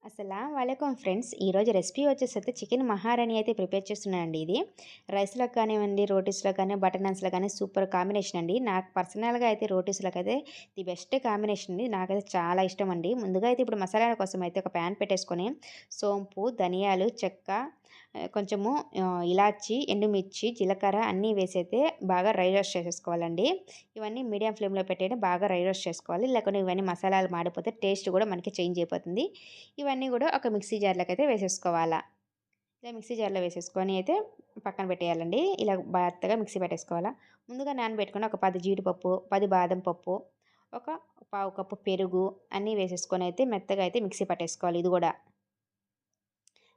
అస్సలాము అలైకుం ఫ్రెండ్స్. ఈరోజు recipe వచ్చేసైతే chicken మహారాణి అయితే ప్రిపేర్ చేస్తున్నానండి. ఇది రైస్‌లోకి కానివ్వండి, రోటీస్‌లో కానీ, బటర్ నాన్స్‌లో కానీ సూపర్ కాంబినేషన్ అండి. నాకు పర్సనల్‌గా అయితే రోటీస్‌లోకైతే ది బెస్ట్ కాంబినేషన్ అండి. నాకైతే చాలా ఇష్టం అండి. ముందుగా అయితే ఇప్పుడు మసాలాల కోసం అయితే ఒక ప్యాన్ పెట్టేసుకొని సోంపు, ధనియాలు, చెక్క, కొంచెము ఇలాచి, ఎండుమిర్చి, జీలకర్ర అన్నీ వేసైతే బాగా డ్రై రోస్ట్ చేసేసుకోవాలండి. ఇవన్నీ మీడియం ఫ్లేమ్‌లో పెట్టేసి బాగా డ్రై రోస్ట్ చేసుకోవాలి. లేకుంటే ఇవన్నీ మసాలాలు మాడిపోతే టేస్ట్ కూడా మనకి చేంజ్ అయిపోతుంది. ఇవన్నీ గూడా ఒక మిక్సీ జార్‌లోకైతే వేసేసుకోవాలా. ఇలా మిక్సీ జార్‌లో వేసేసుకొని అయితే పక్కన పెట్టేయాలండి. ఇలా మెత్తగా మిక్సీ పట్టేసుకోవాలా. ముందుగా నానబెట్టుకున్న ఒక 10 జీడిపప్పు, 10 బాదం పప్పు, ఒక పావు కప్పు పెరుగు అన్నీ వేసేసుకొని అయితే మెత్తగా అయితే మిక్సీ పట్టేసుకోవాలి ఇది గూడా.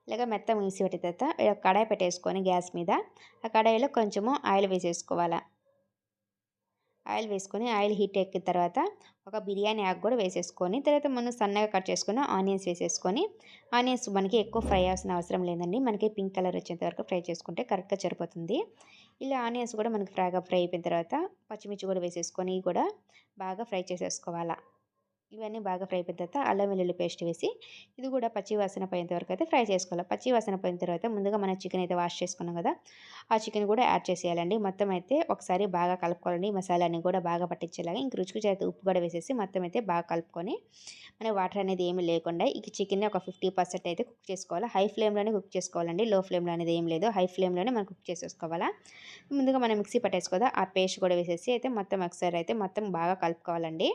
ఇలాగ మెత్తగా మిక్సీ పట్టిన తర్వాత కడాయి పెట్టేసుకొని గ్యాస్ మీద, ఆ కడాయిలో కొంచెము ఆయిల్ వేసేసుకోవాలా. ఆయిల్ వేసుకొని ఆయిల్ హీట్ ఎక్కిన తర్వాత ఒక బిర్యానీ ఆకు కూడా వేసేసుకొని తర్వాత ముందు సన్నగా కట్ చేసుకున్న ఆనియన్స్ వేసేసుకొని ఆనియన్స్ మనకి ఎక్కువ ఫ్రై అవ్వాల్సిన అవసరం లేదండి. మనకి పింక్ కలర్ వచ్చేంత వరకు ఫ్రై చేసుకుంటే కరెక్ట్గా సరిపోతుంది. ఇలా ఆనియన్స్ కూడా మనకి ఫ్రై అయిపోయిన తర్వాత పచ్చిమిర్చి కూడా వేసేసుకొని కూడా బాగా ఫ్రై చేసేసుకోవాలా. ఇవన్నీ బాగా ఫ్రై అయిపోయిన తర్వాత అల్లం వెల్లుల్లి పేస్ట్ వేసి ఇది కూడా పచ్చి వాసన పోయేంత వరకు అయితే ఫ్రై చేసుకోవాలి. పచ్చి వాసన పోయిన తర్వాత ముందుగా మనం చికెన్ అయితే వాష్ చేసుకున్నాం కదా, ఆ చికెన్ కూడా యాడ్ చేసేయాలండి. మొత్తం అయితే ఒకసారి బాగా కలుపుకోవాలండి. ఈ మసాలాన్ని కూడా బాగా పట్టించేలాగా ఇంక రుచికి చేత ఉప్పు కూడా వేసేసి మొత్తం అయితే బాగా కలుపుకొని మనకి వాటర్ అనేది ఏమీ లేకుండా ఈ చికెన్ని ఒక 50% అయితే కుక్ చేసుకోవాలి. హై ఫ్లేమ్లోనే కుక్ చేసుకోవాలండి. లో ఫ్లేమ్లో అనేది ఏం లేదు. హై ఫ్లేమ్లోనే మనం కుక్ చేసేసుకోవాలా. ముందుగా మనం మిక్సీ పట్టేసుకోదా ఆ పేస్ట్ కూడా వేసేసి అయితే మొత్తం ఒకసారి అయితే మొత్తం బాగా కలుపుకోవాలండి.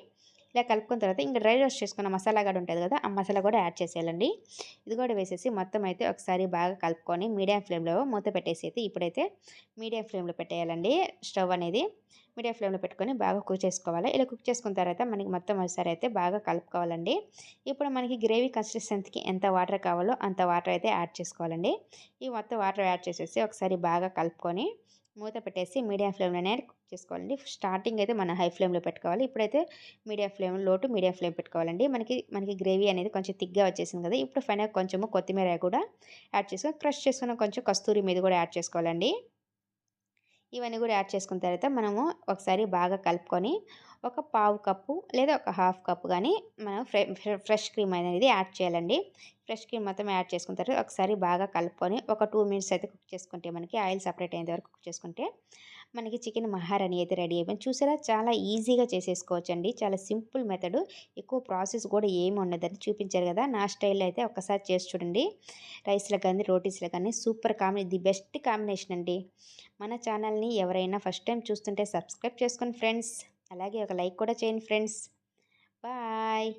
ఇలా కలుపుకున్న తర్వాత ఇంక డ్రై రోస్ట్ చేసుకున్న మసాలా కూడా ఉంటుంది కదా, ఆ మసాలా కూడా యాడ్ చేసేయాలండి. ఇది కూడా వేసేసి మొత్తం అయితే ఒకసారి బాగా కలుపుకొని మీడియం ఫ్లేమ్లో మూత పెట్టేసి అయితే ఇప్పుడైతే మీడియం ఫ్లేమ్లో పెట్టేయాలండి. స్టవ్ అనేది మీడియం ఫ్లేమ్లో పెట్టుకొని బాగా కుక్ చేసుకోవాలి. ఇలా కుక్ చేసుకున్న తర్వాత మనకి మొత్తం ఒకసారి అయితే బాగా కలుపుకోవాలండి. ఇప్పుడు మనకి గ్రేవీ కన్సిస్టెన్సీకి ఎంత వాటర్ కావాలో అంత వాటర్ అయితే యాడ్ చేసుకోవాలండి. ఈ మొత్తం వాటర్ యాడ్ చేసేసి ఒకసారి బాగా కలుపుకొని మూత పెట్టేసి మీడియం ఫ్లేమ్లోనే కుక్ చేసుకోవాలండి. స్టార్టింగ్ అయితే మనం హై ఫ్లేమ్లో పెట్టుకోవాలి. ఇప్పుడైతే మీడియం ఫ్లేమ్, లో టు మీడియం ఫ్లేమ్ పెట్టుకోవాలండి. మనకి గ్రేవీ అనేది కొంచెం థిక్‌గా వచ్చేసింది కదా, ఇప్పుడు ఫైనల్‌గా కొంచెము కొత్తిమీర కూడా యాడ్ చేసుకొని క్రష్ చేసుకున్న కొంచెం కస్తూరి మీద కూడా యాడ్ చేసుకోవాలండి. ఇవన్నీ కూడా యాడ్ చేసుకున్న తర్వాత మనము ఒకసారి బాగా కలుపుకొని ఒక పావు కప్పు లేదా ఒక హాఫ్ కప్పు గానీ మనం ఫ్రెష్ క్రీమ్ అనేది యాడ్ చేయాలండి. ఫ్రెష్ క్రీమ్ మొత్తం యాడ్ చేసుకున్న తర్వాత ఒకసారి బాగా కలుపుకొని ఒక 2 మినిట్స్ అయితే కుక్ చేసుకుంటే మనకి ఆయిల్ సెపరేట్ అయ్యేంత వరకు కుక్ చేసుకుంటే మనకి చికెన్ మహారాణి అయితే రెడీ అయిపోయింది. చూసారా చాలా ఈజీగా చేసేసుకోవచ్చండి. చాలా సింపుల్ మెథడు. ఎక్కువ ప్రాసెస్ కూడా ఏమి ఉండదని చూపించారు కదా, నా స్టైల్‌లో అయితే ఒక్కసారి చేసి చూడండి. రైస్‌లో కానీ, రోటీస్‌లో కానీ సూపర్ ది బెస్ట్ కాంబినేషన్ అండి. మన ఛానల్‌ని ఎవరైనా ఫస్ట్ టైం చూస్తుంటే సబ్స్క్రైబ్ చేసుకోండి ఫ్రెండ్స్. అలాగే ఒక లైక్ కూడా చేయండి ఫ్రెండ్స్. బాయ్.